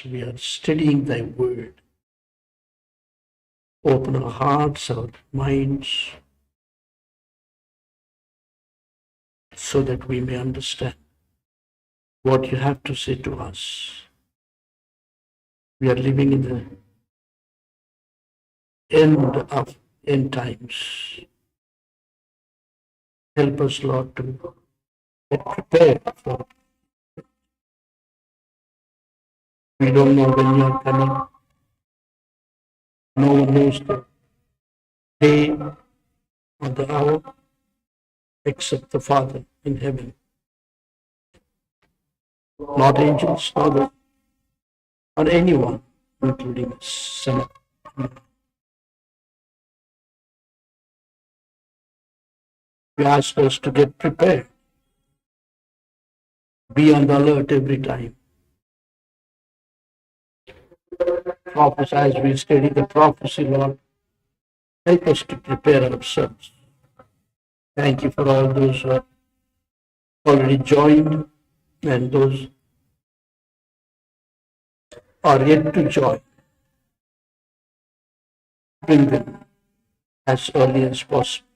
as we are studying thy word. Open our hearts, our minds, so that we may understand what you have to say to us. We are living in the end of end times. Help us, Lord, to get prepared for. We don't know when you are coming. No one knows the day or the hour except the Father in heaven. Not angels, or anyone, including us. You ask us to get prepared, be on the alert every time. Prophesy as we study the prophecy, Lord. Help us to prepare ourselves. Thank you for all those who have already joined and those are yet to join. Bring them as early as possible.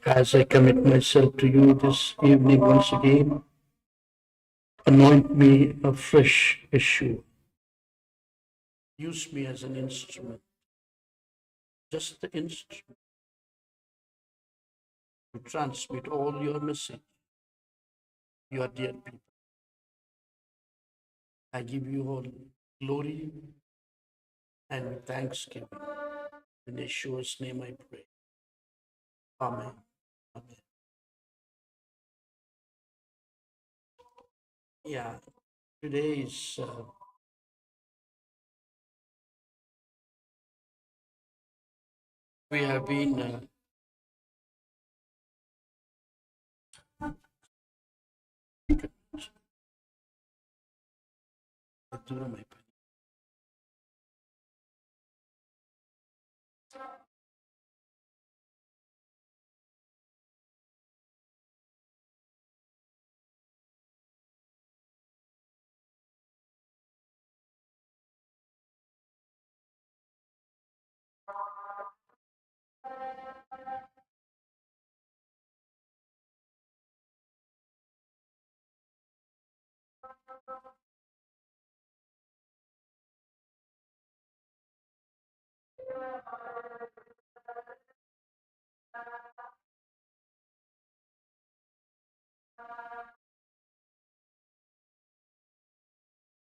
As I commit myself to you this evening once again, anoint me afresh, Yeshua. Use me as an instrument, just the instrument, to transmit all your message, your dear people. I give you all glory and thanksgiving. In Yeshua's name I pray. Amen. Amen. Yeah, today is we have been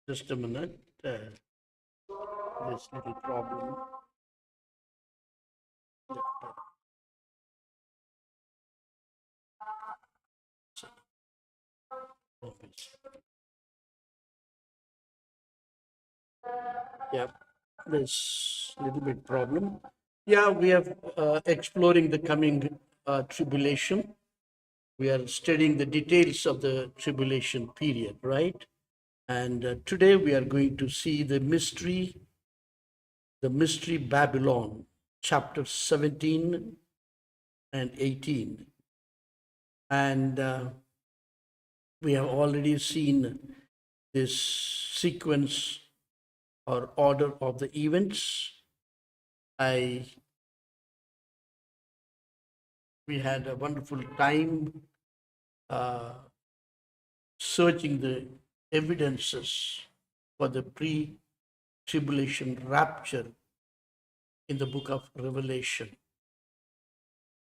just a minute. This little problem. Yeah, this little bit problem. Yeah, we are exploring the coming tribulation. We are studying the details of the tribulation period, right? And today we are going to see the mystery Babylon, chapter 17 and 18. And we have already seen this sequence or order of the events. We had a wonderful time searching the evidences for the pre-tribulation rapture in the book of Revelation.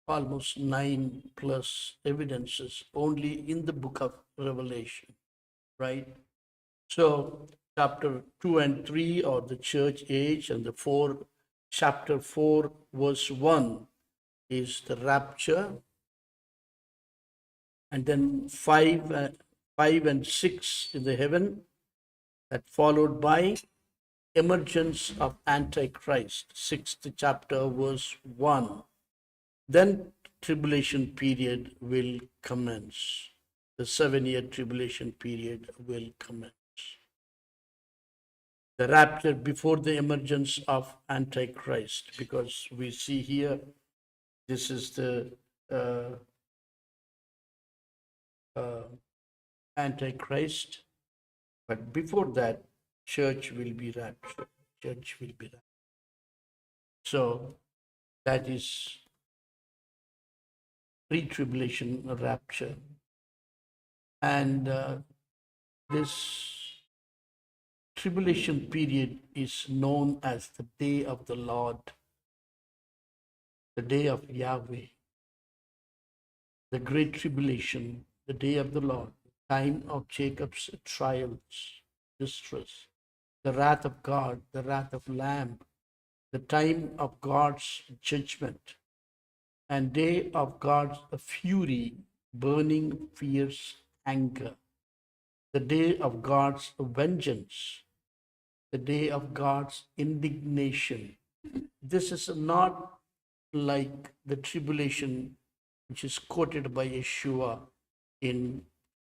Almost 9 plus evidences only in the book of Revelation, right? So chapter 2 and 3 are the church age, and chapter 4 verse 1 is the rapture, and then 5 and 6 in the heaven, that followed by emergence of Antichrist, 6th chapter verse 1. Then tribulation period will commence. The 7-year tribulation period will commence. The rapture before the emergence of Antichrist, because we see here, this is the Antichrist, But before that, church will be raptured. Church will be raptured. So that is pre-tribulation rapture. And this tribulation period is known as the day of the Lord, the day of Yahweh, the great tribulation, the day of the Lord, time of Jacob's trials, distress, the wrath of God, the wrath of Lamb, the time of God's judgment, and day of God's fury, burning, fierce anger, the day of God's vengeance, the day of God's indignation. This is not like the tribulation which is quoted by Yeshua in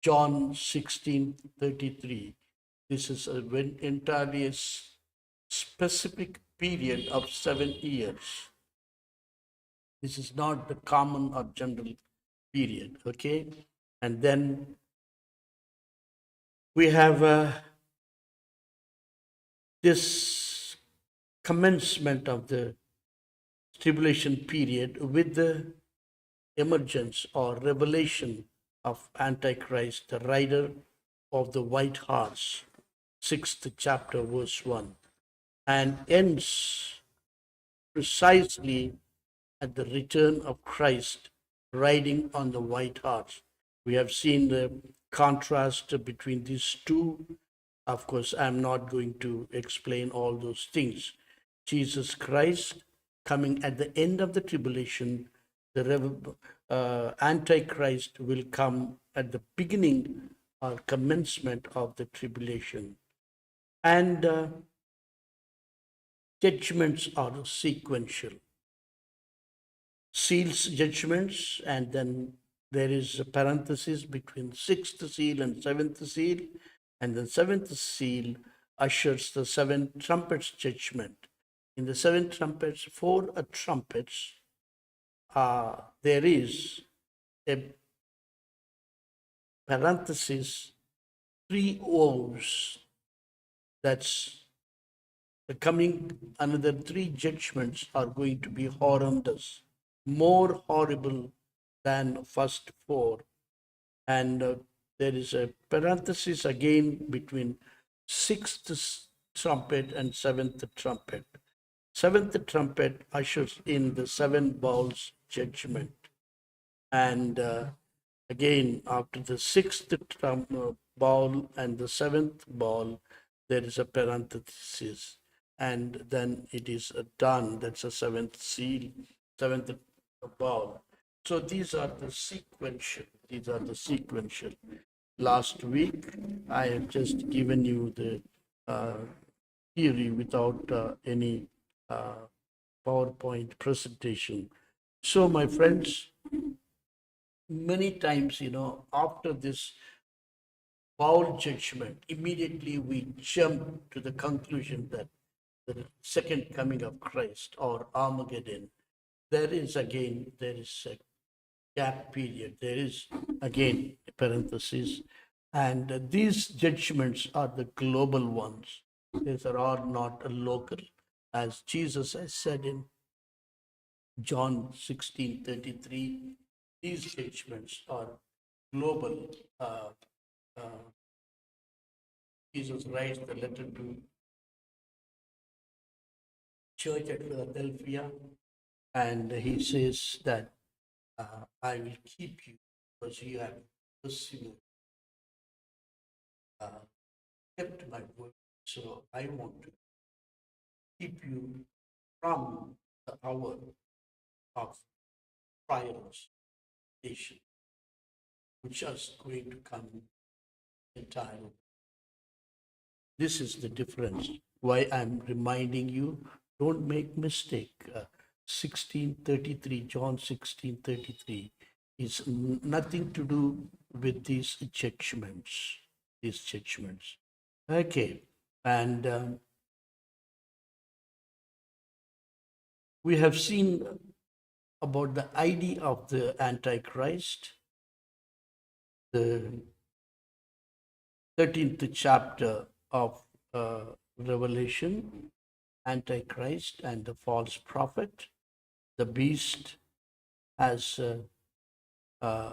John 16:33. This is an entirely specific period of 7 years. This is not the common or general period, okay? And then we have this commencement of the tribulation period with the emergence or revelation of Antichrist, the rider of the white horse, 6th chapter, verse 1, and ends precisely at the return of Christ riding on the white horse. We have seen the contrast between these two. Of course, I'm not going to explain all those things. Jesus Christ coming at the end of the tribulation, the Antichrist will come at the beginning or commencement of the tribulation. And judgments are sequential. Seals judgments, and then there is a parenthesis between sixth seal and seventh seal, and the seventh seal ushers the seven trumpets judgment. In the seven trumpets, four trumpets, there is a parenthesis, three woes. That's the coming, another three judgments are going to be horrendous, more horrible than first four. And there is a parenthesis again between sixth trumpet and seventh trumpet. Seventh trumpet ushers in the seven bowls judgment. And again, after the sixth bowl and the seventh bowl, there is a parenthesis. And then it is done. That's a seventh seal, seventh bowl. So these are the sequential. These are the sequential. Last week, I have just given you the theory without any PowerPoint presentation. So, my friends, many times, after this bowl judgment, immediately we jump to the conclusion that the second coming of Christ or Armageddon, there is a gap period. There is again a parenthesis, and these judgments are the global ones. These are not local, as Jesus has said in John 16:33. These judgments are global. Jesus writes the letter to church at Philadelphia, and he says that I will keep you because you have persevered, kept my word. So I want to keep you from the hour of trials, which is going to come entirely. This is the difference. Why I'm reminding you, don't make mistake. 16:33, John 16:33 is nothing to do with these judgments. These judgments. Okay, and we have seen about the idea of the Antichrist, the 13th chapter of Revelation, Antichrist and the false prophet. The beast has uh,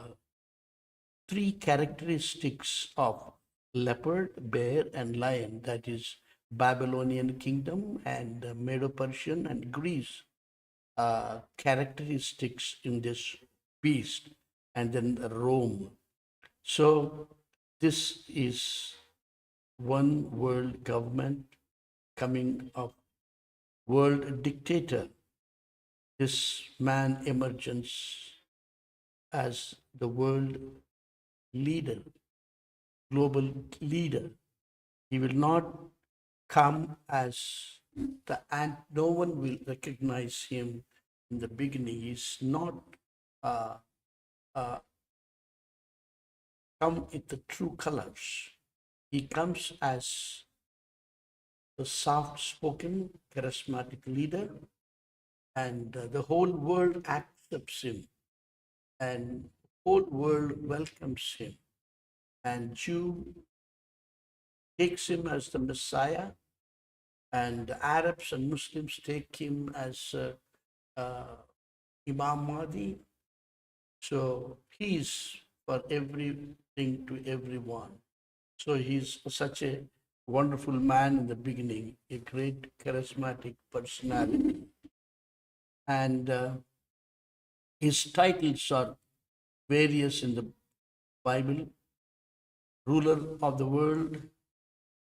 three characteristics of leopard, bear, and lion, that is, Babylonian kingdom and Medo-Persian and Greece characteristics in this beast, and then Rome. So this is one world government coming of world dictator. This man emerges as the world leader, global leader. He will not come as and no one will recognize him in the beginning. He's not uh, uh, come in the true colors. He comes as the soft-spoken, charismatic leader, and the whole world accepts him, and whole world welcomes him, and Jew takes him as the Messiah, and the Arabs and Muslims take him as uh, Imam Mahdi. So he's for everything to everyone. So he's such a wonderful man in the beginning, a great charismatic personality. And his titles are various in the Bible: ruler of the world,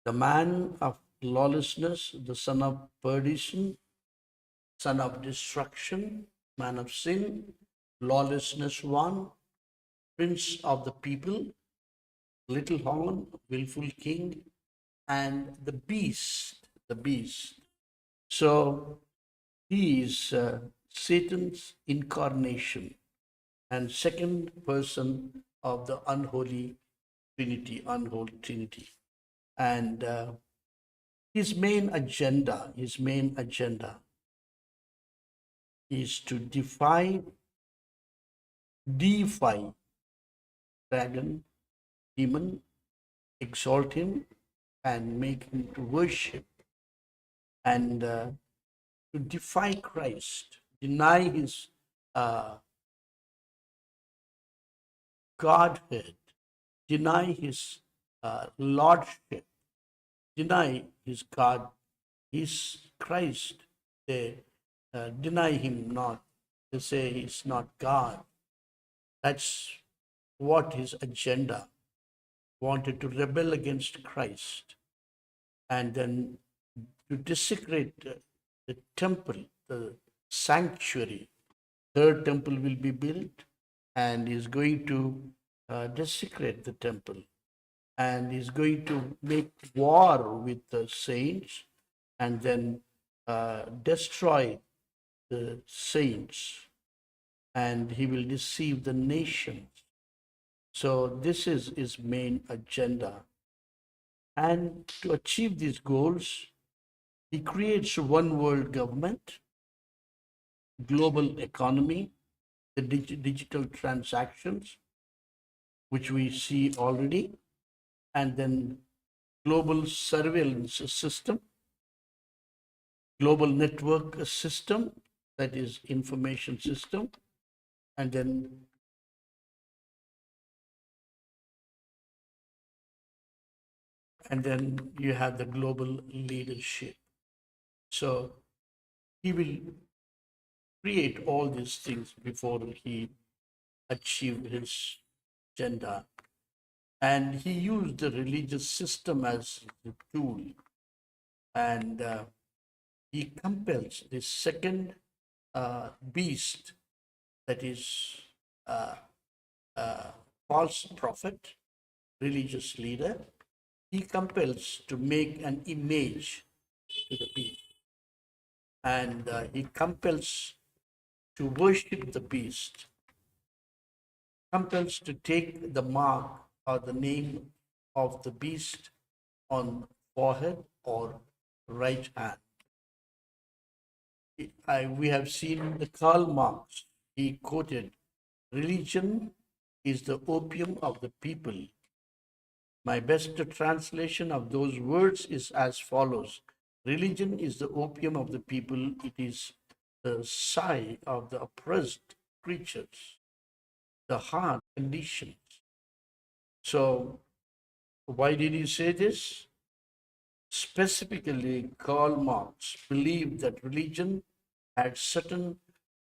the man of lawlessness, the son of perdition, son of destruction, man of sin, lawlessness one, prince of the people, little horn, willful king, and the beast, the beast. So he is Satan's incarnation and second person of the unholy Trinity. And his main agenda is to defy dragon, demon, exalt him, and make him to worship, and to defy Christ, deny his uh, Godhead, deny his lordship, deny his God, his Christ. They deny him not. They say he's not God. That's what his agenda wanted, to rebel against Christ, and then to desecrate the temple, the sanctuary. Third temple will be built, and he's going to desecrate the temple, and he's going to make war with the saints, and then destroy the saints, and he will deceive the nations. So this is his main agenda. And to achieve these goals, he creates one world government, global economy, the digital transactions, which we see already, and then global surveillance system, global network system, that is information system, and then you have the global leadership. So he will create all these things before he achieved his agenda. And he used the religious system as the tool, and he compels the second beast, that is uh, false prophet, religious leader. He compels to make an image to the beast, and he compels to worship the beast, compels to take the mark or the name of the beast on forehead or right hand. We have seen the Karl Marx. He quoted, "Religion is the opium of the people. My best translation of those words is as follows: religion is the opium of the people, it is the sigh of the oppressed creatures, the heart conditions. So, why did he say this? Specifically, Karl Marx believed that religion had certain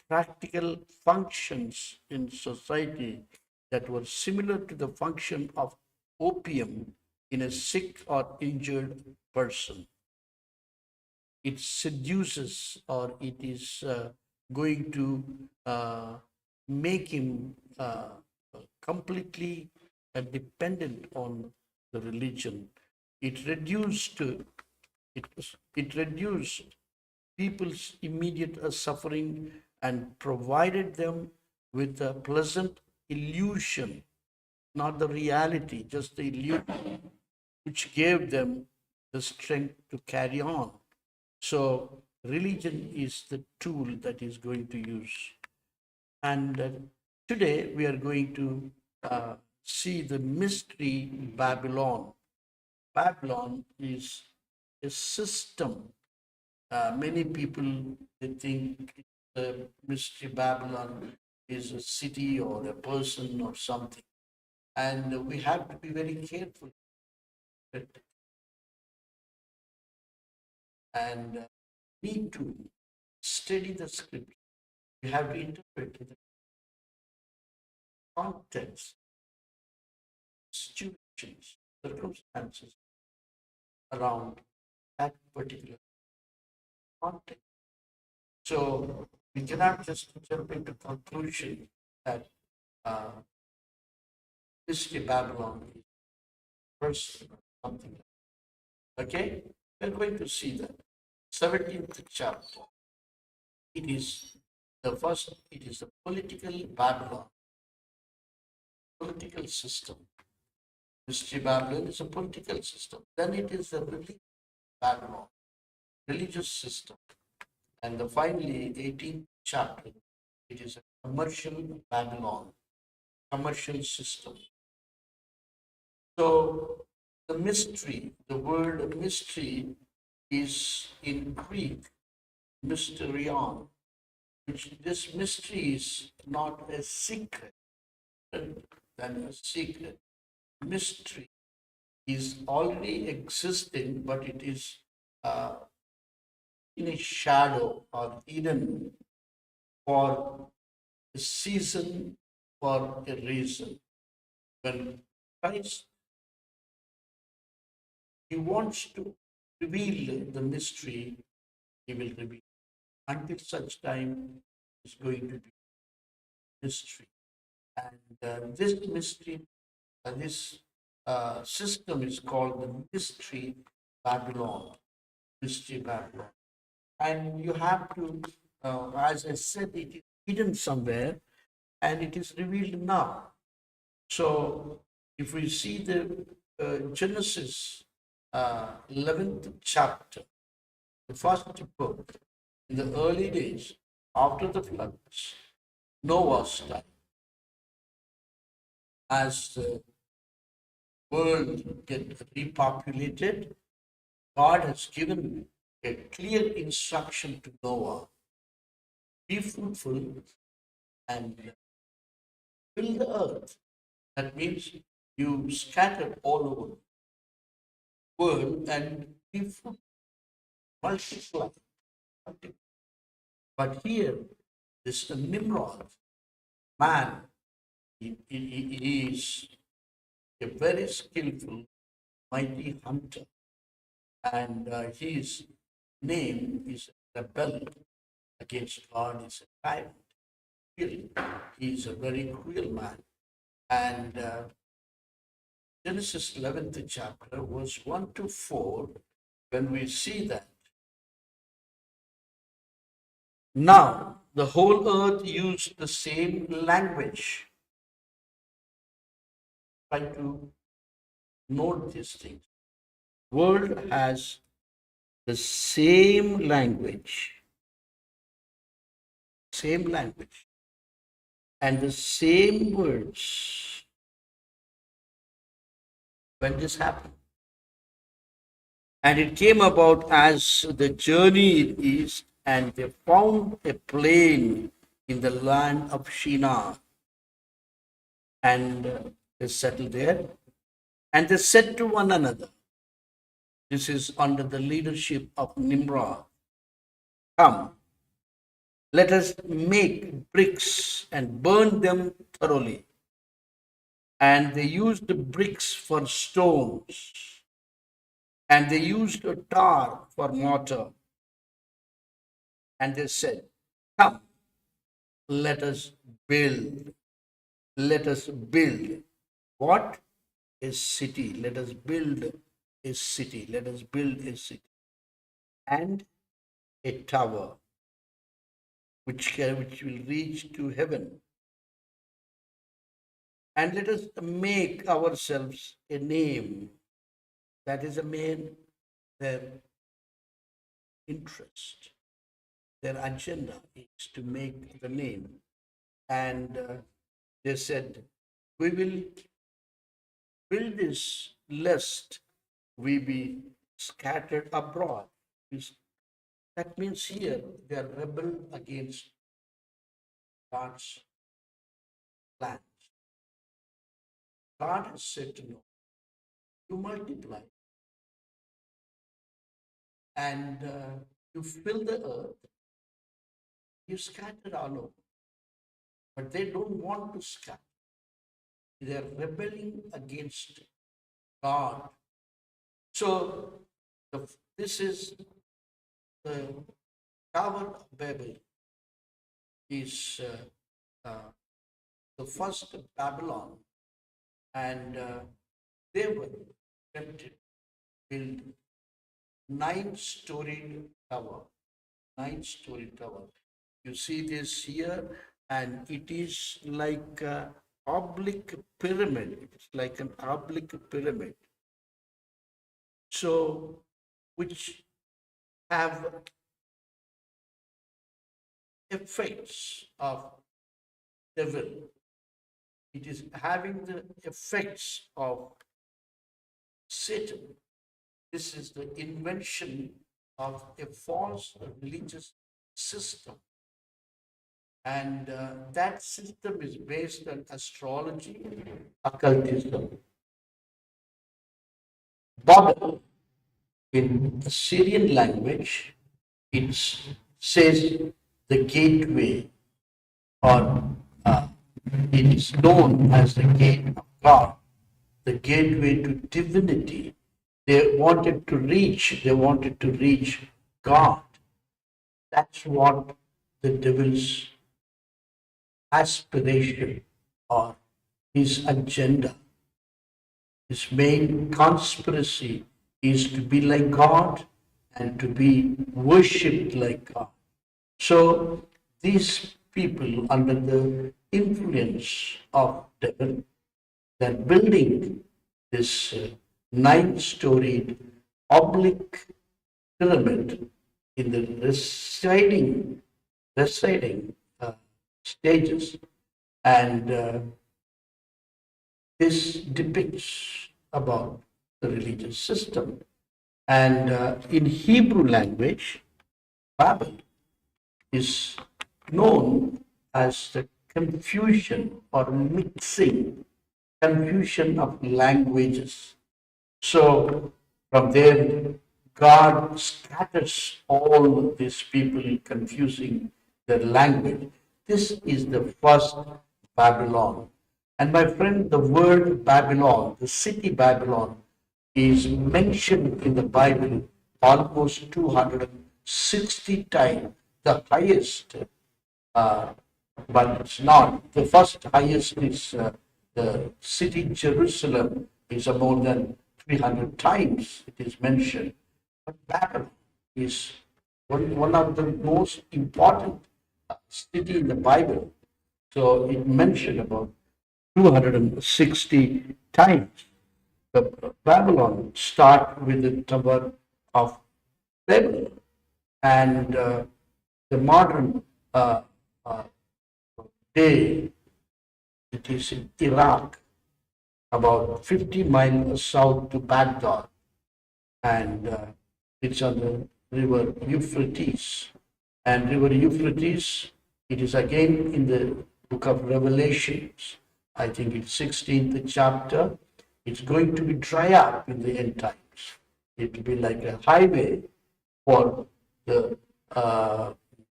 practical functions in society that were similar to the function of opium in a sick or injured person. It seduces, or it is going to make him completely dependent on the religion. It reduced it, it reduced people's immediate suffering and provided them with a pleasant illusion, not the reality, just the illusion, which gave them the strength to carry on. So, religion is the tool that is going to use. And today we are going to see the mystery Babylon. Babylon is a system. Many people they think the mystery Babylon is a city or a person or something, and we have to be very careful and need to study the script. We have to interpret the context, situations, circumstances around that particular context. So we cannot just jump into conclusion that uh, mystery Babylon is person or something like that. Okay, we're going to see that 17th chapter. It is the first. It is the political Babylon, political system. Mystery Babylon is a political system. Then it is the religious Babylon, religious system. And the finally, 18th chapter, it is a commercial Babylon, commercial system. So the mystery, the word mystery is in Greek, mysterion, which this mystery is not a secret, than a secret. Mystery is already existing, but it is uh, in a shadow or hidden for a season, for a reason. When Christ, he wants to reveal the mystery, he will reveal. Until such time, it's going to be mystery. And this mystery, this system is called the mystery Babylon. Mystery Babylon. And you have to, as I said, it is hidden somewhere and it is revealed now. So if we see the Genesis 11th chapter, the first book, in the early days after the floods, Noah's time, as the world get repopulated, God has given a clear instruction to Noah: be fruitful and fill the earth. That means you scatter all over the world and be fruitful, multiply, multiply. But here, this Nimrod man, he is a very skillful, mighty hunter, and his name is rebel against God. Is a tyrant. Really, he is a very cruel man, and Genesis 11th chapter, verse 1 to 4, when we see that now the whole earth used the same language. Try to note these things. World has the same language, and the same words. when this happened. And it came about as the journey east, and they found a plain in the land of Shinar, and they settled there. And they said to one another, this is under the leadership of Nimrod, come, let us make bricks and burn them thoroughly. And they used the bricks for stones, and they used a tar for mortar. And they said, come, let us build. Let us build. What? A city. Let us build a city. Let us build a city. And a tower which will reach to heaven. And let us make ourselves a name. That is their interest. Their agenda is to make the name. And they said, we will build this lest we be scattered abroad. That means here they are rebel against God's plans. God has said to Noah, you multiply and you fill the earth, you scatter all over. But they don't want to scatter. They are rebelling against God. So this is the Tower of Babel is the first Babylon, and they were attempted to build 9-storied tower. 9-storied tower. You see this here, and it is like an oblique pyramid. It's like an oblique pyramid. So, which have effects of devil. It is having the effects of Satan. This is the invention of a false religious system. And that system is based on astrology, occultism. Babel, in Syrian language, it says the gateway, or it is known as the gate of God, the gateway to divinity. They wanted to reach God. That's what the devil's aspiration or his agenda, his main conspiracy is to be like God and to be worshipped like God. So these people, under the influence of devil, they're building this 9-storied oblique pyramid in the residing stages, and this depicts about the religious system. And in Hebrew language, Babel is known as the confusion or confusion of languages. So from there, God scatters all these people, confusing their language. This is the first Babylon. And my friend, the word Babylon, the city Babylon, is mentioned in the Bible almost 260 times, the highest, but it's not. The first highest is the city Jerusalem, is more than 300 times it is mentioned. But Babylon is one of the most important city in the Bible. So it mentioned about 260 times. The Babylon start with the Tower of Babel, and the modern day, it is in Iraq. about 50 miles south to Baghdad, and it's on the river Euphrates. And river Euphrates, it is again in the book of Revelations. I think it's 16th chapter. It's going to be dry up in the end times. It will be like a highway for the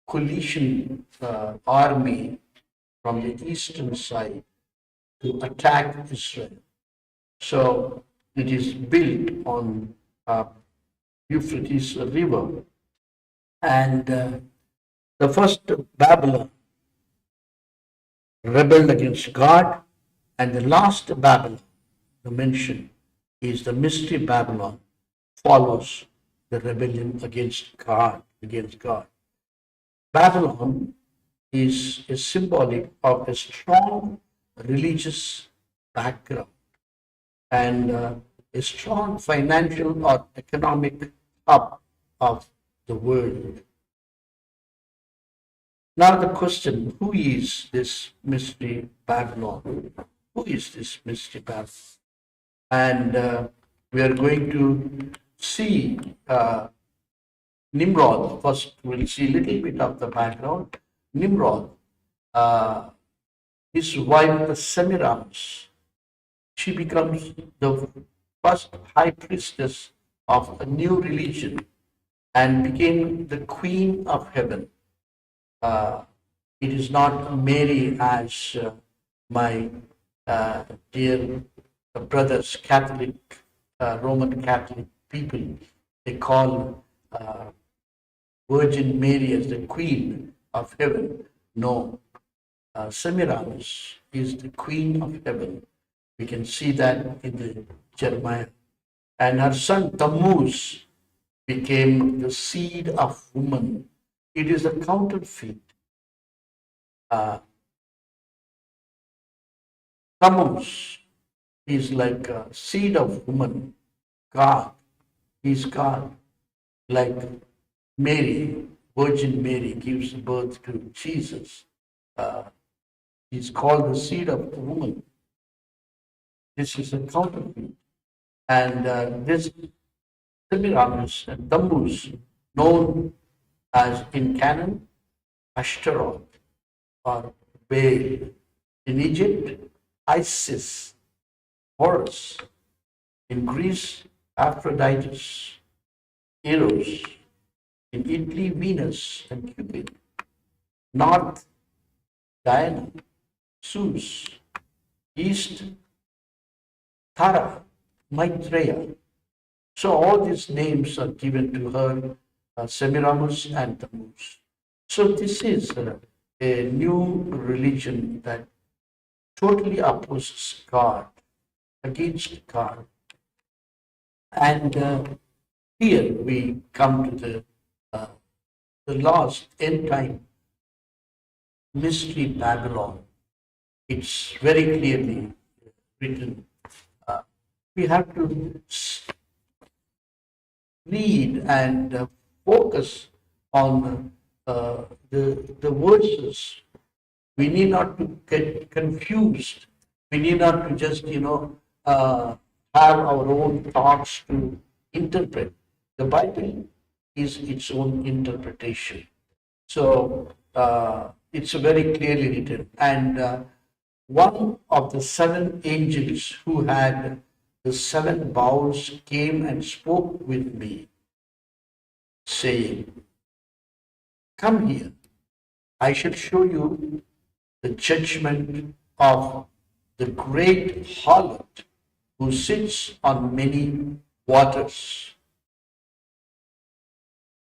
coalition army from the eastern side to attack Israel. So it is built on Euphrates River. And the first Babylon rebelled against God, and the last Babylon, the mention, is the mystery Babylon, follows the rebellion against God, Babylon is a symbolic of a strong religious background and a strong financial or economic hub of the world. Now the question, who is this mystery Babylon? Who is this mystery Babylon? And we are going to see Nimrod. First, we'll see a little bit of the background. Nimrod, his wife Semiramis, she becomes the first high priestess of a new religion and became the queen of heaven. It is not Mary as my dear brothers, Catholic, Roman Catholic people, they call Virgin Mary as the queen of heaven. No, Semiramis is the queen of heaven. We can see that in the Jeremiah. And her son Tammuz became the seed of woman. It is a counterfeit. Tammuz is like a seed of woman. God is God. Like Mary, Virgin Mary gives birth to Jesus. He's called the seed of the woman. This is a counterfeit. And this Semiramis and Tammuz, known as in Canaan, Ashtaroth or Baal. In Egypt, Isis, Horus. In Greece, Aphrodite, Eros. In Italy, Venus and Cupid. North, Diana, Zeus. East, Tara, Maitreya. So all these names are given to her, Semiramis and Tammuz. So this is a new religion that totally opposes God, against God. And here we come to the last end time mystery Babylon. It's very clearly written. We have to read and focus on the verses. We need not to get confused. We need not to just, have our own thoughts to interpret. The Bible is its own interpretation. So it's very clearly written. And one of the seven angels who had the seven bowls came and spoke with me, saying, "Come here, I shall show you the judgment of the great harlot who sits on many waters,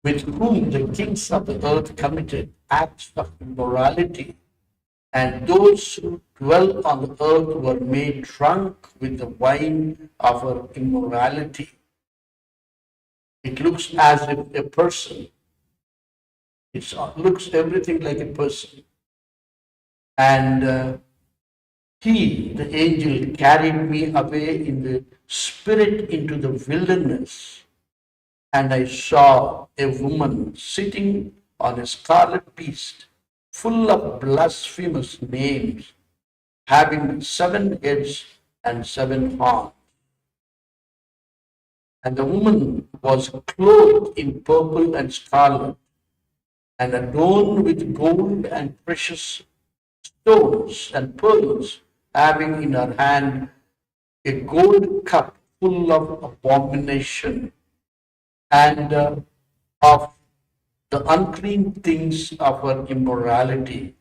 with whom the kings of the earth committed acts of immorality, and those who dwell on the earth were made drunk with the wine of her immorality." It looks as if a person. It looks everything like a person. And he, the angel, carried me away in the spirit into the wilderness, and I saw a woman sitting on a scarlet beast, full of blasphemous names, having 7 heads and 7 horns. And the woman was clothed in purple and scarlet, and adorned with gold and precious stones and pearls, having in her hand a gold cup full of abomination and of the unclean things of her immorality.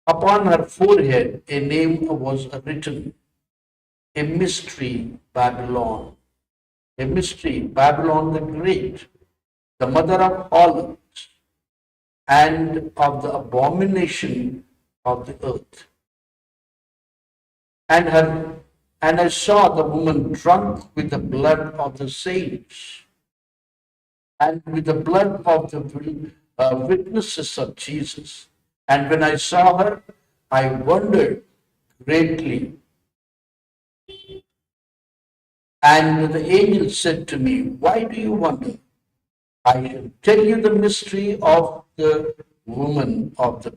Upon her forehead a name was written, a mystery, Babylon, a mystery, Babylon the Great, the mother of harlots and of the abomination of the earth. And I saw the woman drunk with the blood of the saints and with the blood of the witnesses of Jesus. And when I saw her, I wondered greatly. And the angel said to me, why do you wonder? I shall tell you the mystery of the woman, of the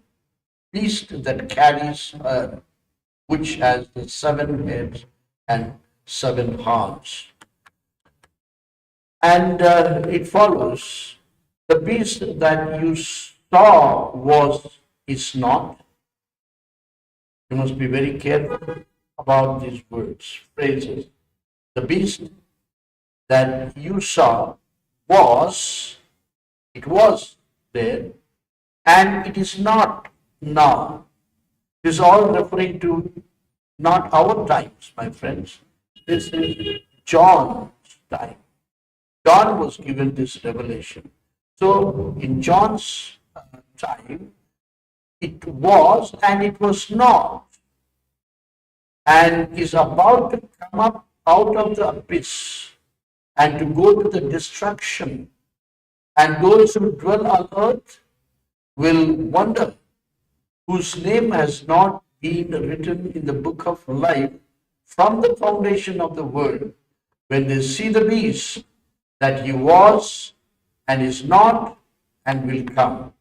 beast that carries her, which has the 7 heads and 7 horns. And it follows, the beast that you saw is not. You must be very careful about these words, phrases. The beast that you saw it was there, and it is not now. It is all referring to not our times, my friends. This is John's time. John was given this revelation. So in John's time, it was and it was not, and is about to come up out of the abyss and to go to the destruction. And those who dwell on earth will wonder, whose name has not been written in the book of life from the foundation of the world, when they see the beast, that he was and is not and will come.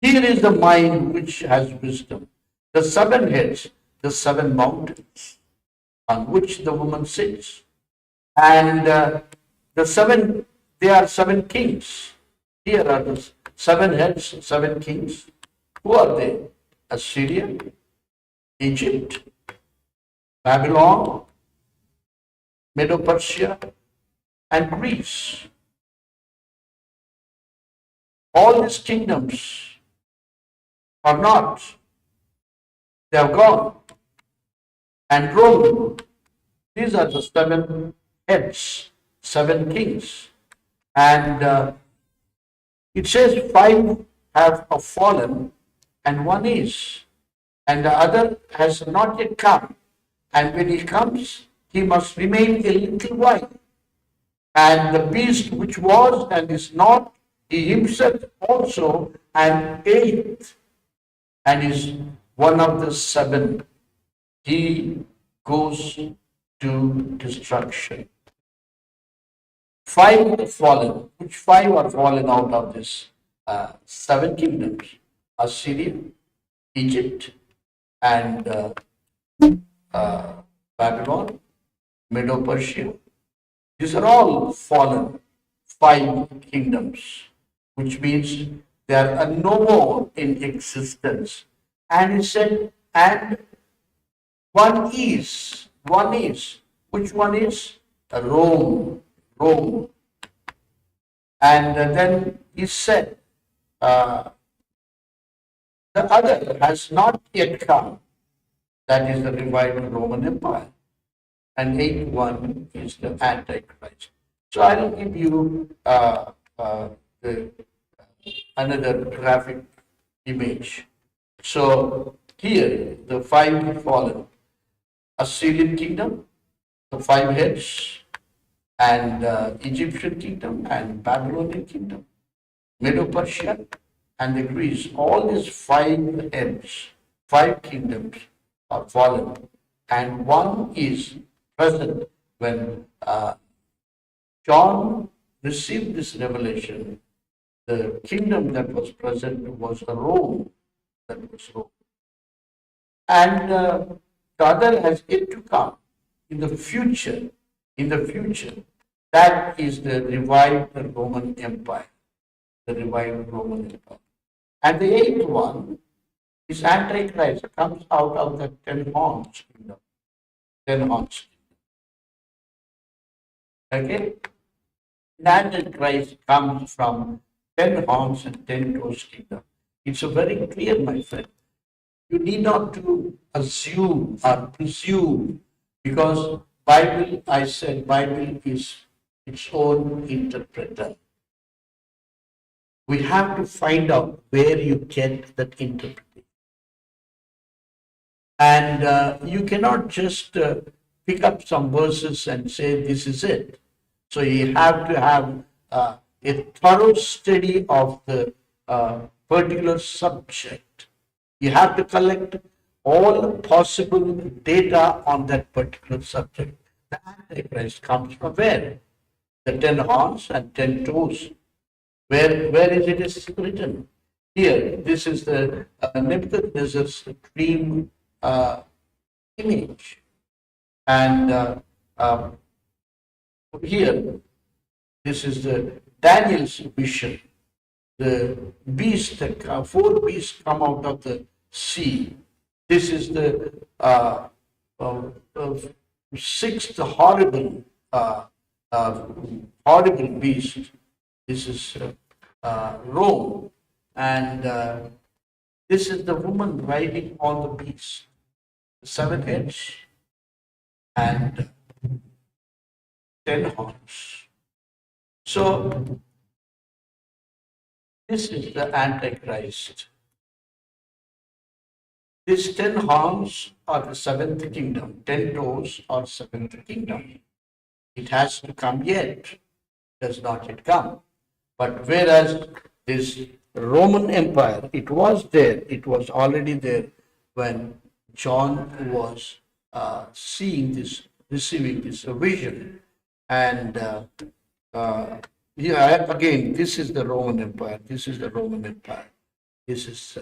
Here is the mind which has wisdom, the 7 heads, the 7 mountains on which the woman sits. And they are 7 kings. Here are the 7 heads, 7 kings. Who are they? Assyria, Egypt, Babylon, Medo-Persia, and Greece. All these kingdoms are not. They have gone. And Rome, these are the 7 heads, 7 kings. And it says 5 have fallen and 1 is, and the other has not yet come. And when he comes, he must remain a little while. And the beast which was and is not, he himself also an 8th, and is one of the 7. He goes to destruction. 5 are fallen. Which 5 are fallen out of this 7 kingdoms? Assyria, Egypt, and Babylon, Medo-Persia. These are all fallen 5 kingdoms, which means they are no more in existence. And he said, and one is, which one is? Rome. And then he said, the other has not yet come. That is the revived Roman Empire. And 8th one is the Antichrist. So I will give you another graphic image. So here, the 5 fallen. Assyrian kingdom, the 5 heads, and Egyptian kingdom, and Babylonian kingdom, Medo-Persia, and the Greece. All these 5 heads, 5 kingdoms are fallen, and one is present. When John received this revelation, the kingdom that was present was Rome. That was Rome. And The other has yet to come in the future. In the future, that is the revived Roman Empire. The revived Roman Empire. And the eighth one is Antichrist, comes out of the ten horns kingdom. Ten horns. Okay? Antichrist comes from ten horns and ten toes kingdom. It's a very clear, my friend. You need not to assume or presume, because Bible, I said, Bible is its own interpreter. We have to find out where you get that interpretation. And you cannot just pick up some verses and say this is it. So you have to have a thorough study of the particular subject. You have to collect all possible data on that particular subject. The Antichrist comes from where? The ten horns and ten toes. Where is it written? Here, this is the Nebuchadnezzar's dream image. And here, this is the Daniel's vision. The beast, four beasts come out of the sea. This is the sixth horrible beast. This is Rome, and this is the woman riding on the beast, seven heads and ten horns. So this is the Antichrist. These ten horns are the seventh kingdom, ten toes are seventh kingdom. It has to come yet, does not yet come. But whereas this Roman Empire, it was there, it was already there when John was seeing this, receiving this vision. And here again, this is the Roman Empire, this is the Roman Empire, this is,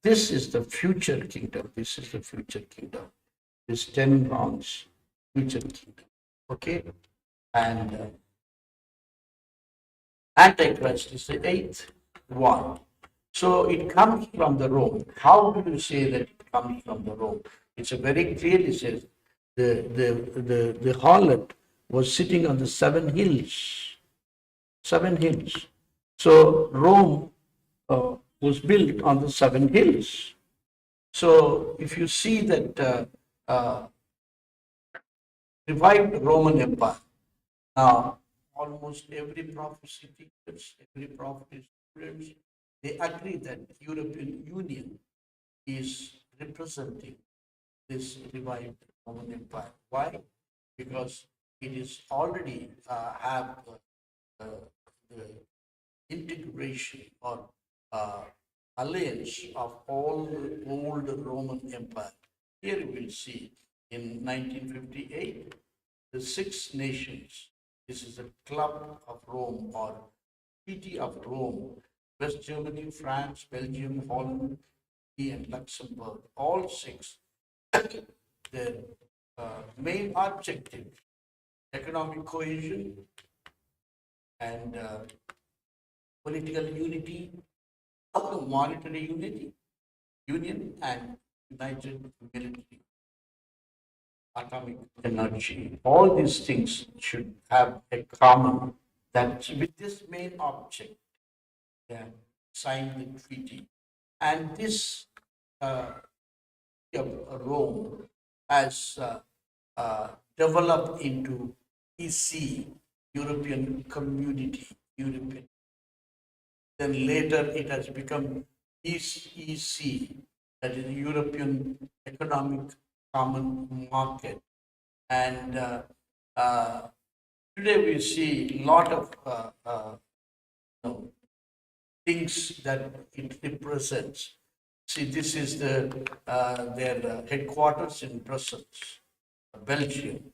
this is the future kingdom, this is the future kingdom, this 10 rounds, future kingdom, okay? And Antichrist is the eighth one. So it comes from the Rome. How do you say that it comes from the Rome? It's a very clearly says the harlot was sitting on the seven hills. Seven hills. So Rome was built on the seven hills. So if you see that revived Roman Empire, now almost every prophecy teachers, every prophet students, they agree that European Union is representing this revived Roman Empire. Why? Because it is already have the integration or alliance of all the old Roman Empire. Here you will see in 1958, the 6 nations. This is the Club of Rome or Treaty of Rome. West Germany, France, Belgium, Holland, and Luxembourg, all 6. Their main objective, economic cohesion and political unity, monetary union, and united military, atomic energy. All these things should have a common, that with this main object, sign the treaty. And this Rome has developed into EC, European Community, European. Then later it has become EC, that is European Economic Common Market. And today we see a lot of things that it represents. See, this is their headquarters in Brussels, Belgium.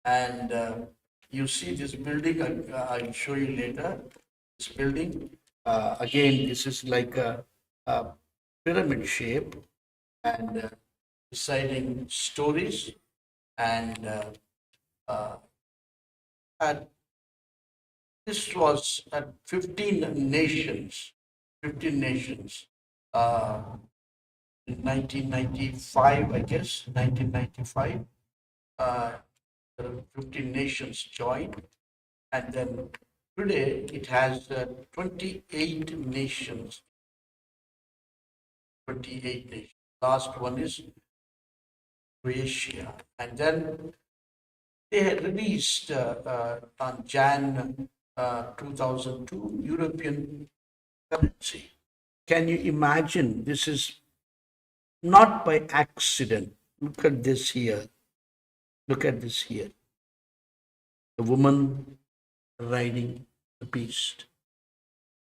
And you see this building, I'll show you later, this building. Again, this is like a pyramid shape, and reciting stories, and at, this was at 15 nations, 15 nations. Uh, in 1995, I guess, 1995, uh, there are 15 nations joined, and then today it has 28 nations. 28 nations. Last one is Croatia, and then they had released on Jan 2002 European currency. Can you imagine? This is not by accident. Look at this here. Look at this here. The woman riding the beast.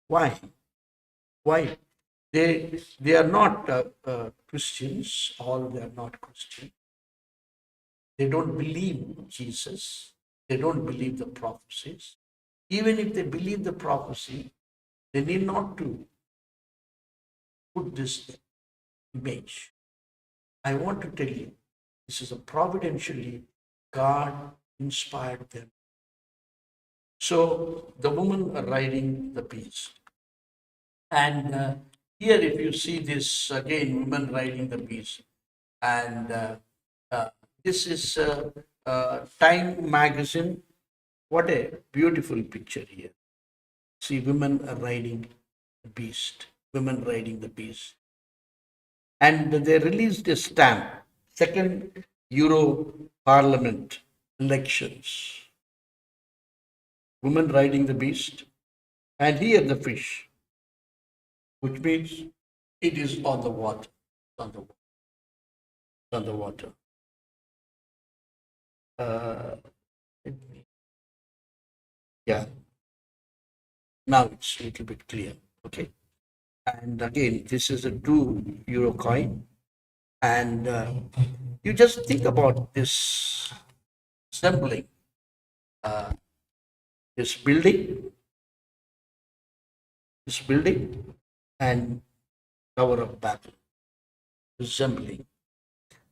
Why? Why? They are not Christians. All they are not Christian. They don't believe Jesus. They don't believe the prophecies. Even if they believe the prophecy, they need not to put this image. I want to tell you, this is a providentially God inspired them. So the woman are riding the beast. And here, if you see this again, women riding the beast, and uh, this is Time magazine. What a beautiful picture here. See, women are riding the beast. Women riding the beast. And they released a stamp, second Euro Parliament elections. Women riding the beast, and here the fish, which means it is on the water. On the, on the water. Uh, yeah, now it's a little bit clear. Okay. And again, this is a €2 coin. And you just think about this assembling, uh, this building, and Tower of Babel, assembling.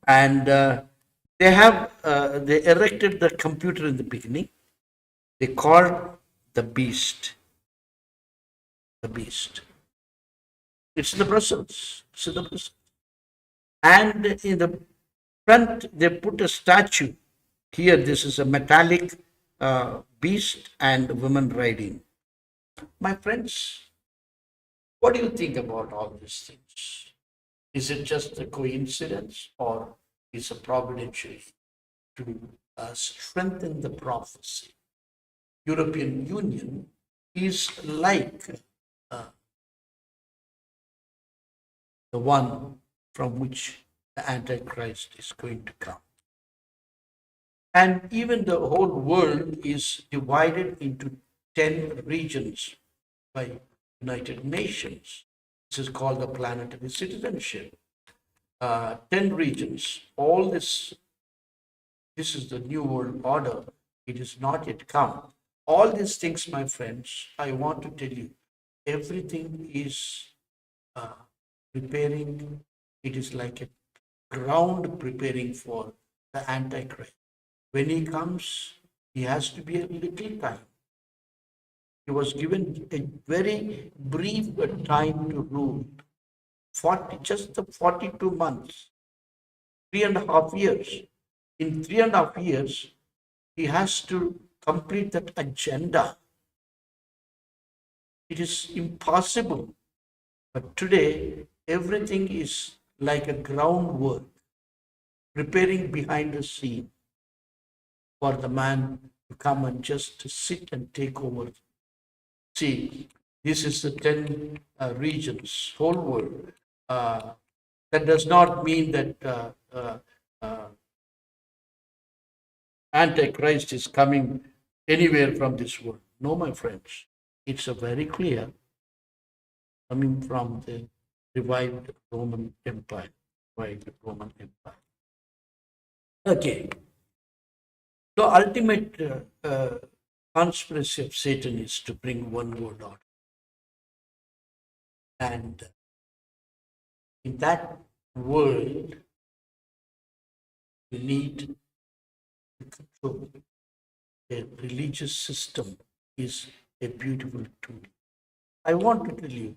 And they erected the computer in the beginning. They called the beast. The beast. It's in the Brussels. It's in the Brussels. And in the front, they put a statue. Here, this is a metallic beast and women riding. My friends, what do you think about all these things? Is it just a coincidence, or is it providential to strengthen the prophecy? European Union is like uh, the one from which the Antichrist is going to come. And even the whole world is divided into 10 regions by United Nations. This is called the planetary citizenship. 10 regions. All this is the new world order. It is not yet come. All these things, my friends, I want to tell you, everything is preparing. It is like a ground preparing for the Antichrist. When he comes, he has to be a little time. He was given a very brief time to rule. 42 months, 3.5 years. In 3.5 years, he has to complete that agenda. It is impossible. But today, everything is like a groundwork, preparing behind the scene for the man to come and just to sit and take over. See, this is the 10 regions, whole world. That does not mean that Antichrist is coming anywhere from this world. No, my friends. It's a very clear coming from the revived Roman Empire. Revived Roman Empire. Okay. The ultimate conspiracy of Satan is to bring one world order. And in that world, You need to control. A religious system is a beautiful tool. I want to tell you,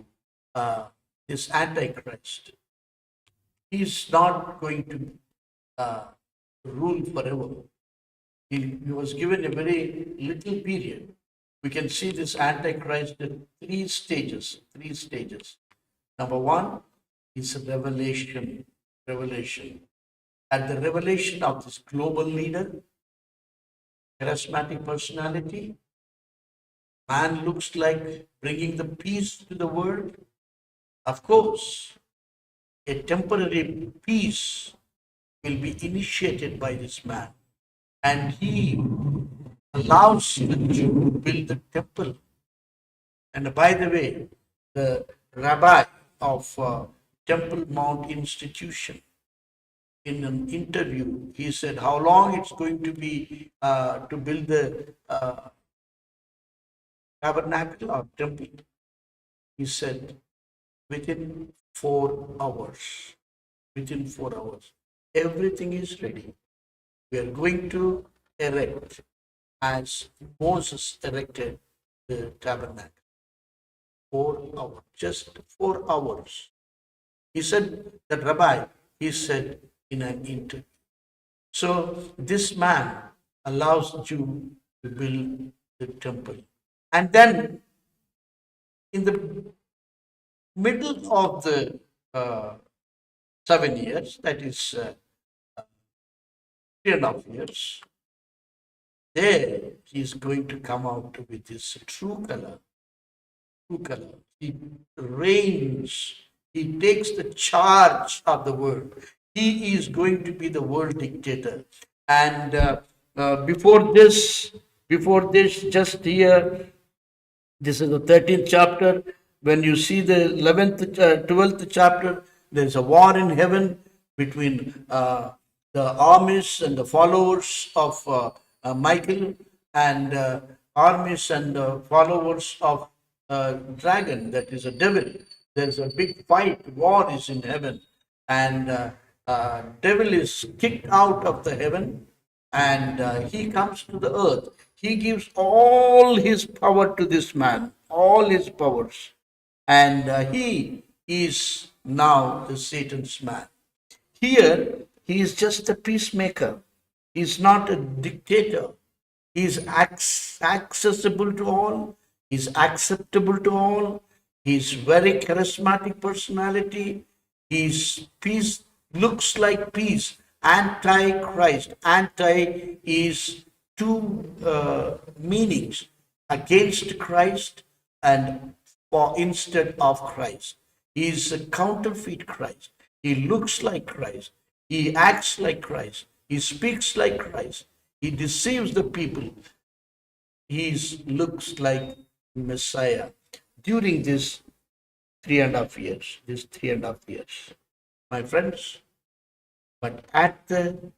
this Antichrist, he's not going to uh, rule forever. He was given a very little period. We can see this Antichrist in three stages. Three stages. Number one is revelation. Revelation. At the revelation of this global leader, charismatic personality, man looks like bringing the peace to the world. Of course, a temporary peace will be initiated by this man, and he allows the Jew to build the temple. And by the way, the rabbi of Temple Mount Institution, in an interview, he said how long it's going to be to build the tabernacle or temple. He said within 4 hours. Within 4 hours, everything is ready. We are going to erect as Moses erected the tabernacle. 4 hours, just 4 hours. He said, that rabbi, he said in an interview. So this man allows Jew to build the temple. And then in the middle of the 7 years, that is 3.5 years, there he is going to come out with his true color. True color. He reigns. He takes the charge of the world. He is going to be the world dictator. And before this, just here, this is the 13th chapter. When you see the 11th, 12th chapter, there is a war in heaven between the armies and the followers of Michael, and armies and followers of dragon, that is a devil. There's a big fight, war is in heaven, and devil is kicked out of the heaven, and he comes to the earth. He gives all his power to this man, all his powers, and he is now the Satan's man. Here, he is just a peacemaker. He is not a dictator. He is accessible to all. He is acceptable to all. He is very charismatic personality. His peace looks like peace. Anti-Christ. Anti is two meanings: against Christ and for instead of Christ. He is a counterfeit Christ. He looks like Christ. He acts like Christ. He speaks like Christ. He deceives the people. He looks like Messiah during this 3.5 years. This 3.5 years, my friends. But at the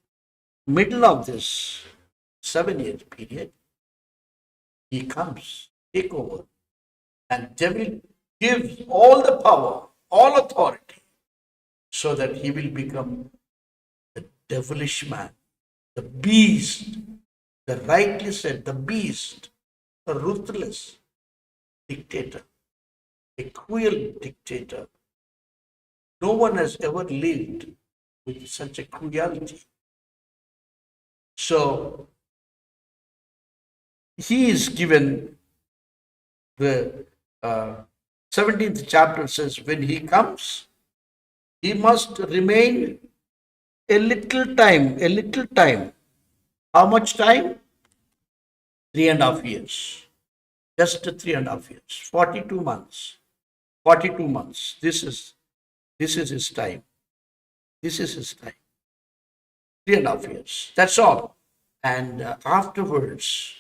middle of this 7 year period, he comes, take over, and devil gives all the power, all authority, so that he will become the devilish man, the beast, the rightly said, the beast, a ruthless dictator, a cruel dictator. No one has ever lived with such a cruelty. So he is given the 17th chapter says, when he comes, he must remain a little time, a little time. How much time? 3.5 years. Just 3.5 years. 42 months. 42 months. This is his time. This is his time. 3.5 years. That's all. And afterwards,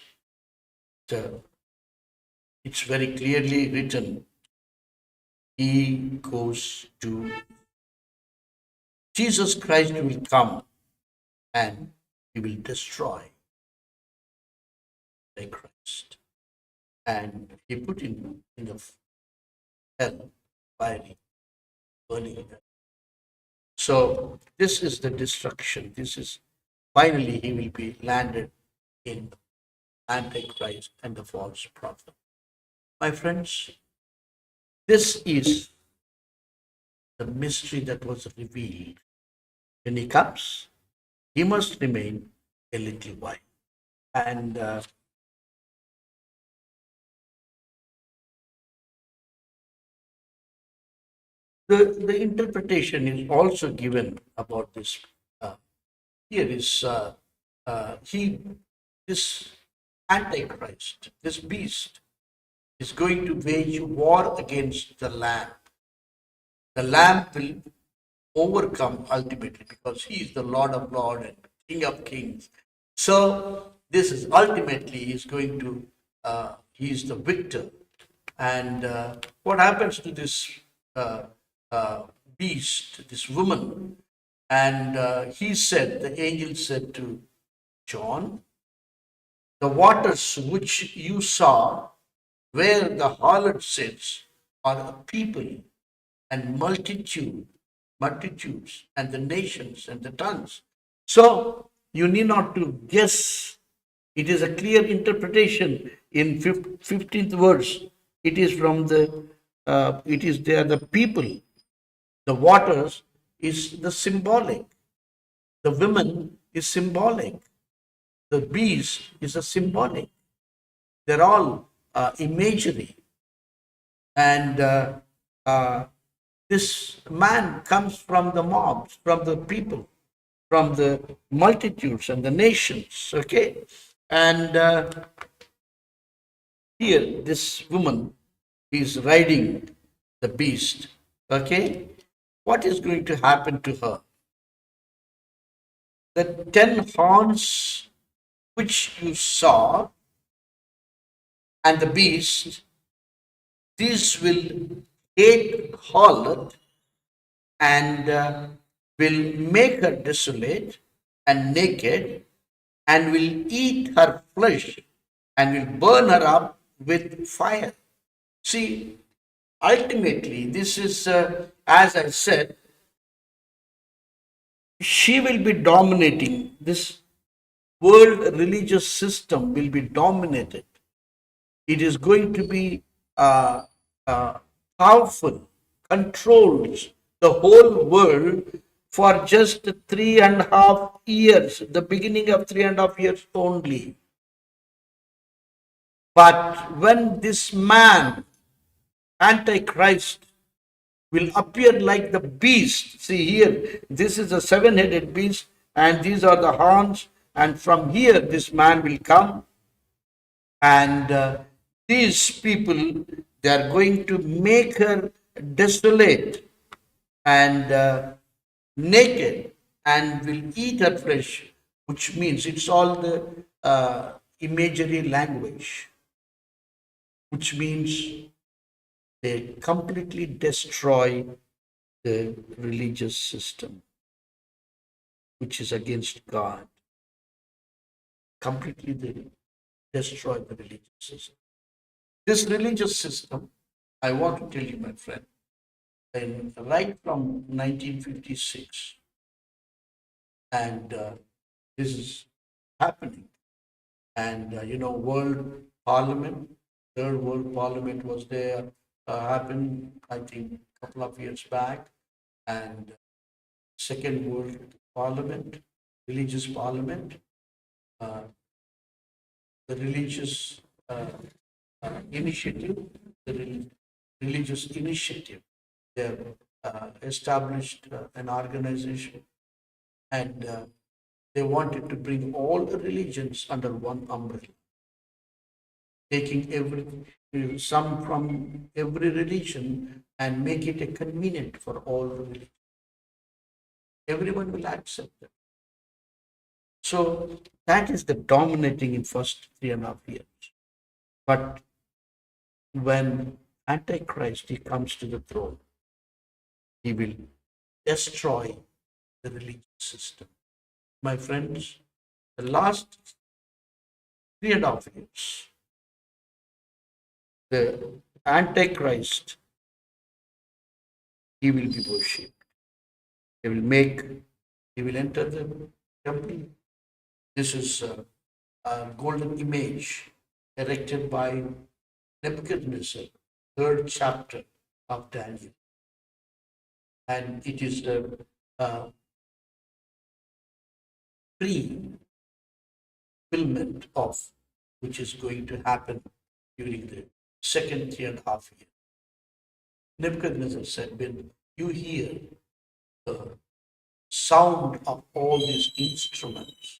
it's very clearly written, he goes to Jesus Christ will come and he will destroy the Christ. And he put him in the hell, fiery, burning hell. So this is the destruction. This is finally he will be landed in Antichrist and the false prophet. My friends, this is the mystery that was revealed. When he comes, he must remain a little while. And the interpretation is also given about this. Uh, Here is he, this Antichrist, this beast, is going to wage war against the Lamb. The Lamb will overcome ultimately because he is the Lord of Lords and King of Kings. So this is ultimately is going to he is the victor. And what happens to this uh, uh, beast, this woman? And he said, the angel said to John, the waters which you saw where the harlot sits are a people and multitudes and the nations and the tongues. So you need not to guess. It is a clear interpretation in 15th verse. It is from the, it is there the people. The waters is the symbolic. The women is symbolic. The beast is a symbolic. They're all imagery. And this man comes from the mobs, from the people, from the multitudes and the nations. Okay. And here, this woman is riding the beast. Okay. What is going to happen to her? The 10 horns which you saw and the beast, these will hate harlot and will make her desolate and naked and will eat her flesh and will burn her up with fire. See, ultimately, this is, as I said, she will be dominating. This world religious system will be dominated. It is going to be uh, uh, powerful, controls the whole world for just 3.5 years, the beginning of 3.5 years only. But when this man, Antichrist, will appear like the beast, see here, this is a seven-headed beast, and these are the horns, and from here this man will come, and these people, they are going to make her desolate and naked and will eat her flesh, which means it's all the imagery language, which means they completely destroy the religious system, which is against God. Completely they destroy the religious system. This religious system, I want to tell you, my friend, and right from 1956, and this is happening. And World Parliament, Third World Parliament was there, happened, I think, a couple of years back, and Second World Parliament, religious parliament, uh, the religious initiative, the religious initiative. They have established an organization, and they wanted to bring all the religions under one umbrella, taking some from every religion and make it a convenient for all the religions. Everyone will accept it. So that is the dominating in first 3.5 years. But when Antichrist he comes to the throne, he will destroy the religious system. My friends, the last 3.5 years, the Antichrist, he will be worshipped. He will enter the temple This is a golden image erected by Nebuchadnezzar, third chapter of Daniel. And it is a pre-fulfillment of which is going to happen during the second 3.5 years. Nebuchadnezzar said, when you hear the sound of all these instruments,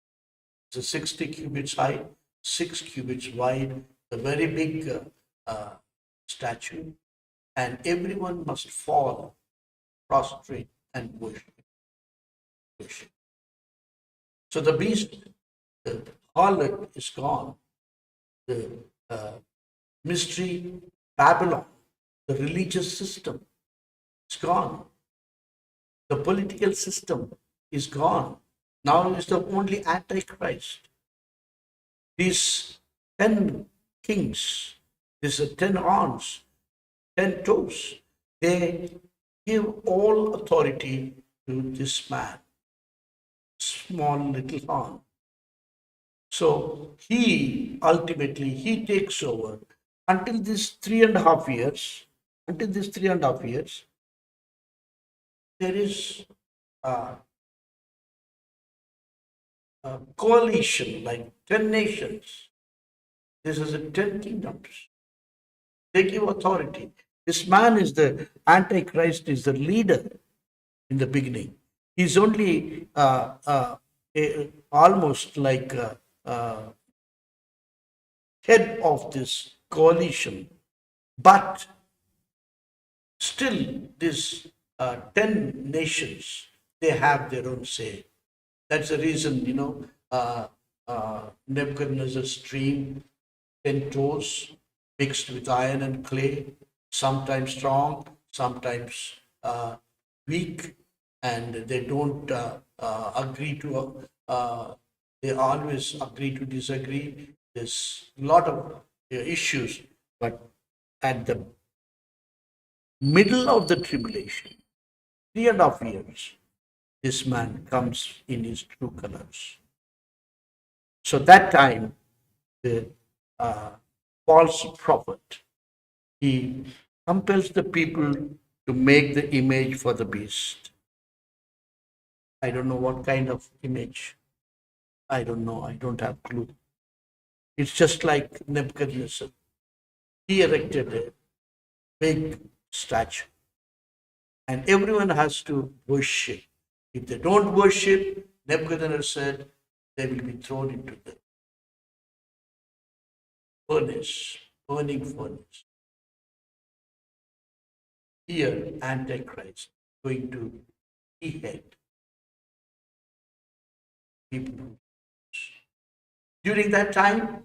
it's a 60 cubits high, 6 cubits wide, a very big statue, and everyone must fall, prostrate, and worship. So the beast, the harlot is gone, the mystery Babylon, the religious system is gone, the political system is gone. Now is the only Antichrist. These 10 kings, these 10 horns, 10 toes, they give all authority to this man, small little horn. So he ultimately he takes over until this 3.5 years. Until this 3.5 years, there is a coalition like 10 nations. This is a 10 kingdoms. They give authority. This man is the Antichrist, is the leader in the beginning. He's only almost like head of this coalition, but still these 10 nations, they have their own say. That's the reason, Nebuchadnezzar's dream, 10 toes mixed with iron and clay, sometimes strong, sometimes weak, and they don't agree to, they always agree to disagree. There's a lot of issues, but at the middle of the tribulation, 3.5 years, this man comes in his true colors. So that time, the false prophet, he compels the people to make the image for the beast. I don't know what kind of image. I don't know. I don't have clue. It's just like Nebuchadnezzar. He erected a big statue, and everyone has to worship. If they don't worship, Nebuchadnezzar said, they will be thrown into the furnace, burning furnace. Here, Antichrist going to behead people. During that time,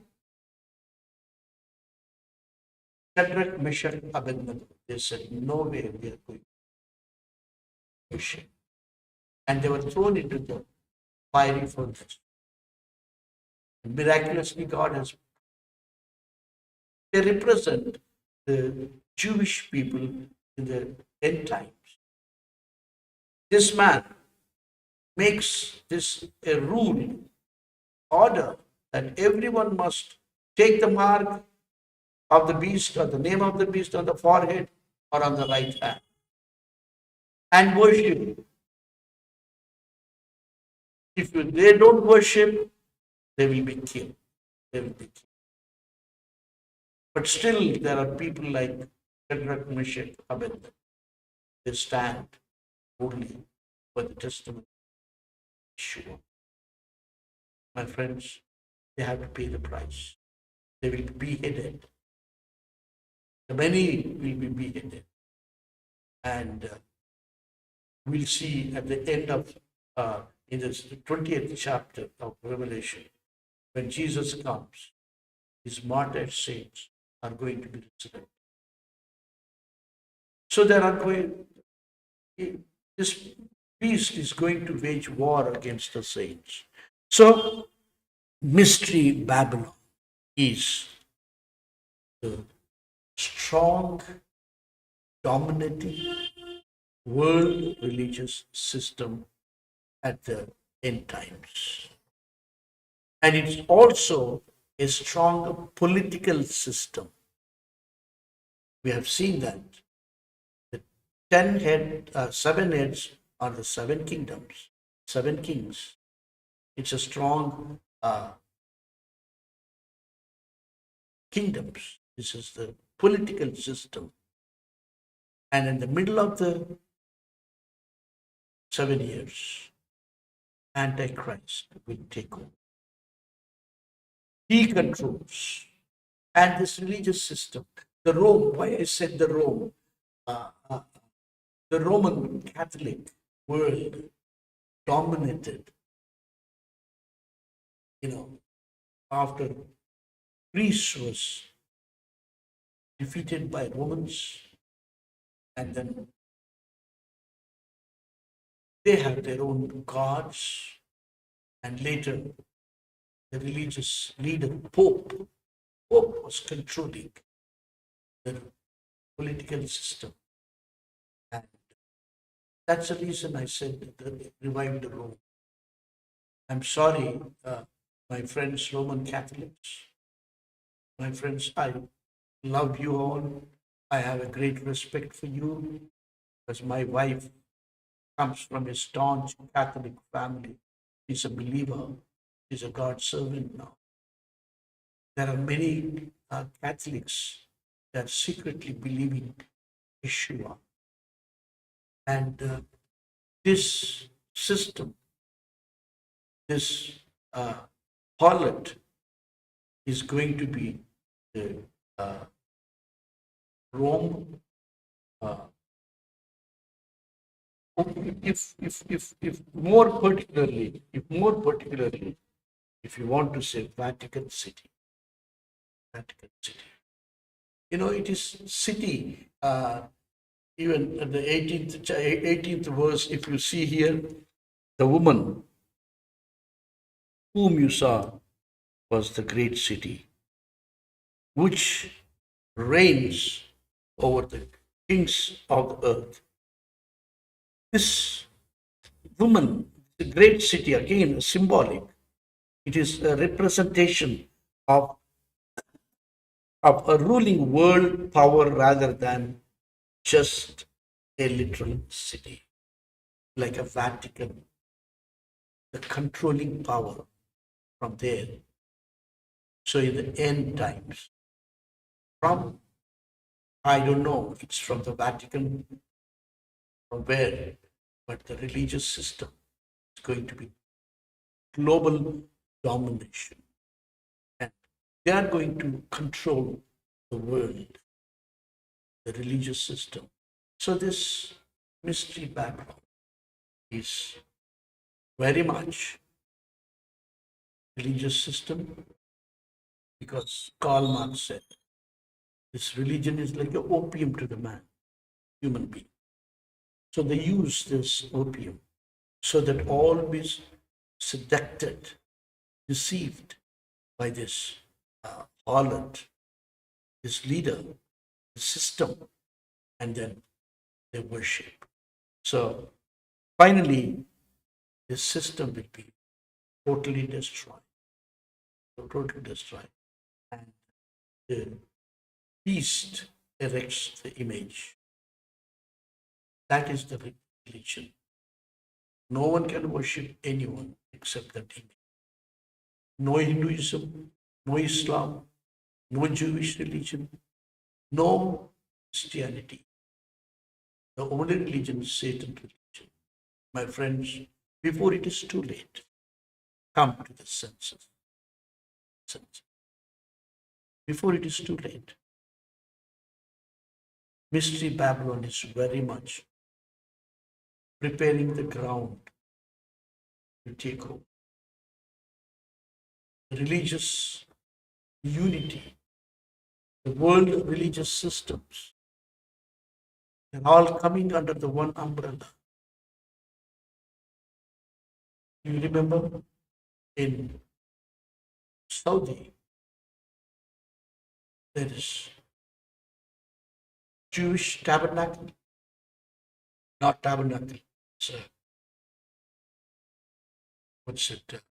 Shadrach, Meshach, Abednego, they said, no way we are going to worship. And they were thrown into the fiery furnace. Miraculously, God has. They represent the Jewish people in the end times. This man makes this a rule, order, that everyone must take the mark of the beast or the name of the beast on the forehead or on the right hand and worship. If they don't worship, they will be killed. They will be killed. But still, there are people like Shadrach, Meshach, Abednego. They stand only for the testimony. Sure. My friends, they have to pay the price. They will be beheaded. The many will be beheaded. And we'll see at the end of, in the 20th chapter of Revelation, when Jesus comes, his martyred saints are going to be resurrected. So there are going, this beast is going to wage war against the saints. So, mystery Babylon is the strong, dominating world religious system at the end times. And it's also a strong political system. We have seen that the seven heads are the seven kingdoms, seven kings. It's a strong kingdoms. This is the political system. And in the middle of the 7 years, Antichrist will take over. He controls. And this religious system, the Rome, why I said the Rome, uh, uh, the Roman Catholic world dominated, after Greece was defeated by Romans, and then they have their own gods, and later the religious leader, Pope was controlling the political system. And that's the reason I said the revived Rome. I'm sorry, my friends, Roman Catholics, my friends, I love you all. I have a great respect for you because my wife comes from a staunch Catholic family. She's a believer. She's a God servant now. There are many Catholics that are secretly believing Yeshua. And this system, this harlot is going to be the Rome. Uh, if more particularly, if you want to say Vatican City, it is city. Even at the 18th verse, if you see here, the woman whom you saw was the great city, which reigns over the kings of the earth. This woman, the great city, again symbolic. It is a representation of a ruling world power rather than just a literal city, like a Vatican, the controlling power from there. So in the end times, from, I don't know, it's from the Vatican, from where, but the religious system is going to be global domination. And they are going to control the world, the religious system. So this mystery Babylon is very much religious system, because Karl Marx said this religion is like an opium to the man, human being. So they use this opium so that all is seduced, deceived by this harlot, this leader, the system, and then they worship. So finally, this system will be totally destroyed, totally destroyed, and the beast erects the image. That is the religion. No one can worship anyone except that image. No Hinduism, no Islam, no Jewish religion, no Christianity. The only religion is Satan's religion. My friends, before it is too late, come to the senses. Before it is too late. Mystery Babylon is very much preparing the ground to take over. Religious unity, the world religious systems, they're all coming under the one umbrella. You remember in Saudi, there is Jewish tabernacle, not tabernacle, it's what's it?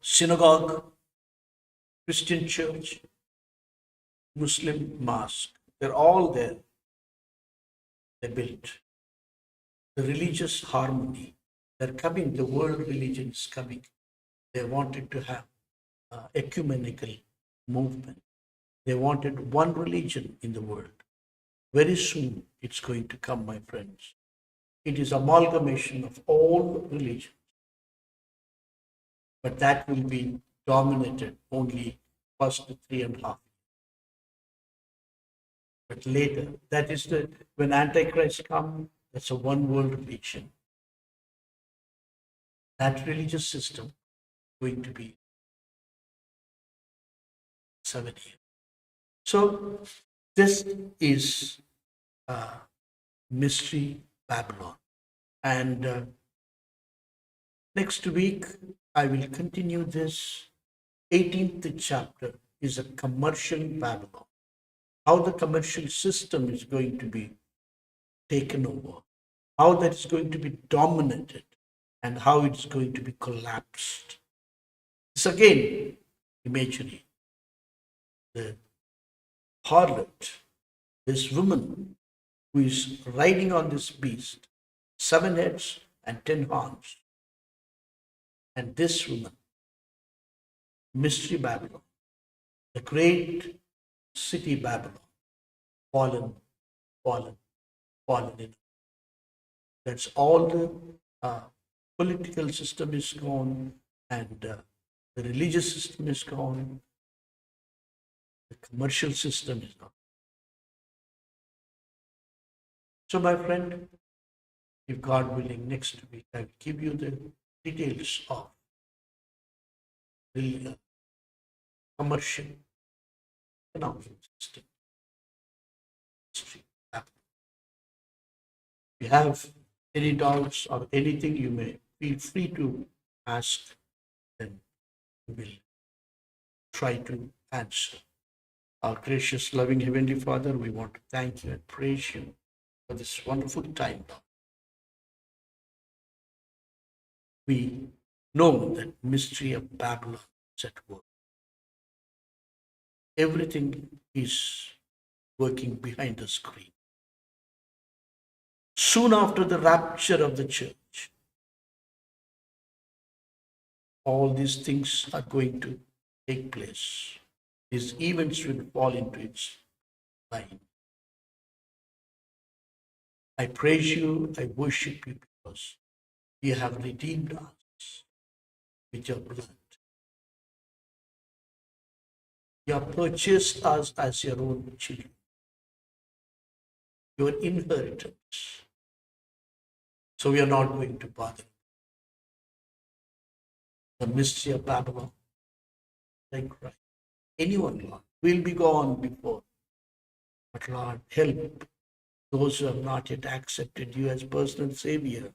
synagogue, Christian church, Muslim mosque. They're all there. They built the religious harmony. They're coming, the world religion is coming. They wanted to have ecumenical movement. They wanted one religion in the world. Very soon it's going to come, my friends. It is amalgamation of all religions, but that will be dominated only first 3.5. But later, that is when Antichrist comes, that's a one world religion. That religious system is going to be 7 years. So this is Mystery Babylon. And next week, I will continue this. 18th chapter is a commercial Babylon. How the commercial system is going to be taken over, how that is going to be dominated, and how it's going to be collapsed. It's again imagery. The harlot, this woman who is riding on this beast, 7 heads and 10 horns. And this woman, Mystery Babylon, the great city Babylon, fallen, fallen, fallen. That's all the political system is gone, and the religious system is gone, the commercial system is gone. So, my friend, if God willing, next week I will give you the details of the commercial economic system. If you have any doubts or anything, you may feel free to ask, and we will try to answer. Our gracious, loving Heavenly Father, we want to thank you and praise you for this wonderful time. We know that mystery of Babylon is at work. Everything is working behind the screen. Soon after the rapture of the church, all these things are going to take place. These events will fall into its line. I praise you, I worship you because you have redeemed us with your blood. You have purchased us as your own children, your inheritance. So we are not going to bother. The mystery of Babylon, like Christ. Anyone, Lord, will be gone before. But Lord, help those who have not yet accepted you as personal Savior,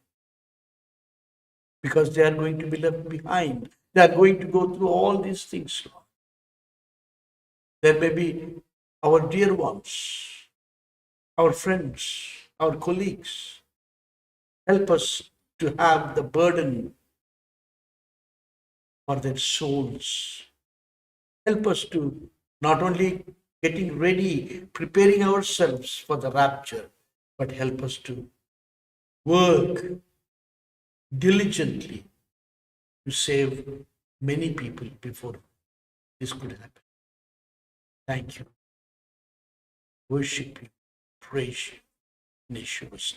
because they are going to be left behind. They are going to go through all these things, Lord. There may be our dear ones, our friends, our colleagues. Help us to have the burden for their souls. Help us to not only getting ready, preparing ourselves for the rapture, but help us to work diligently to save many people before this could happen. Thank you. Worship you. Praise you. In Yeshua's name.